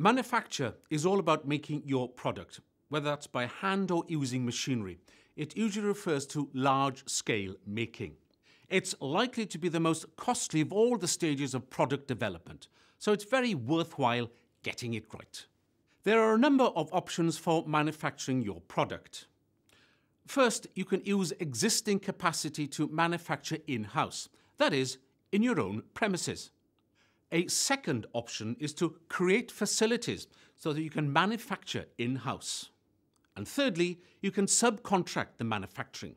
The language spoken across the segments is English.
Manufacture is all about making your product, whether that's by hand or using machinery. It usually refers to large-scale making. It's likely to be the most costly of all the stages of product development, so it's very worthwhile getting it right. There are a number of options for manufacturing your product. First, you can use existing capacity to manufacture in-house, that is, in your own premises. A second option is to create facilities so that you can manufacture in-house. And thirdly, you can subcontract the manufacturing.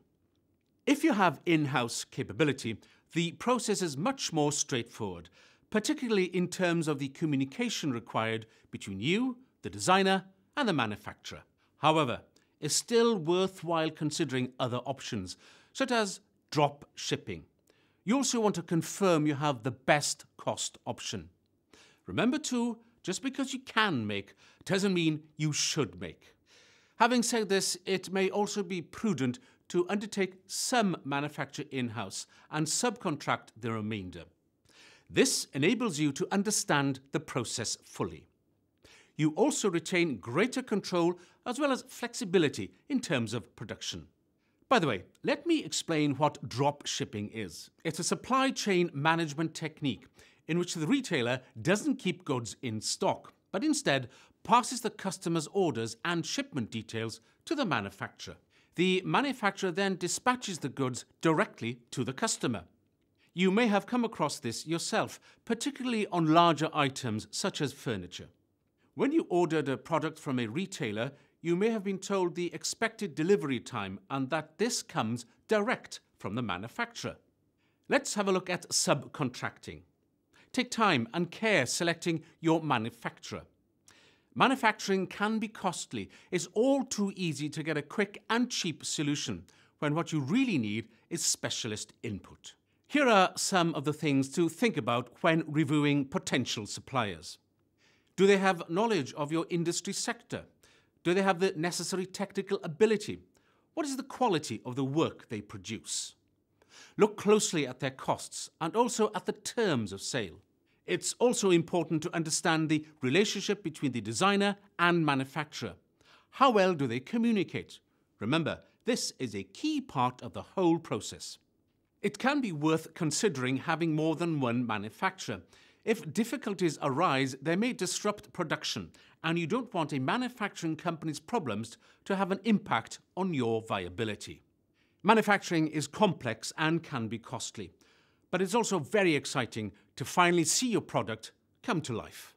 If you have in-house capability, the process is much more straightforward, particularly in terms of the communication required between you, the designer, and the manufacturer. However, it's still worthwhile considering other options, such as drop shipping. You also want to confirm you have the best cost option. Remember too, just because you can make doesn't mean you should make. Having said this, it may also be prudent to undertake some manufacture in-house and subcontract the remainder. This enables you to understand the process fully. You also retain greater control as well as flexibility in terms of production. By the way, let me explain what drop shipping is. It's a supply chain management technique in which the retailer doesn't keep goods in stock, but instead passes the customer's orders and shipment details to the manufacturer. The manufacturer then dispatches the goods directly to the customer. You may have come across this yourself, particularly on larger items such as furniture. When you ordered a product from a retailer, you may have been told the expected delivery time and that this comes direct from the manufacturer. Let's have a look at subcontracting. Take time and care selecting your manufacturer. Manufacturing can be costly. It's all too easy to get a quick and cheap solution when what you really need is specialist input. Here are some of the things to think about when reviewing potential suppliers. Do they have knowledge of your industry sector? Do they have the necessary technical ability? What is the quality of the work they produce? Look closely at their costs and also at the terms of sale. It's also important to understand the relationship between the designer and manufacturer. How well do they communicate? Remember, this is a key part of the whole process. It can be worth considering having more than one manufacturer. If difficulties arise, they may disrupt production, and you don't want a manufacturing company's problems to have an impact on your viability. Manufacturing is complex and can be costly, but it's also very exciting to finally see your product come to life.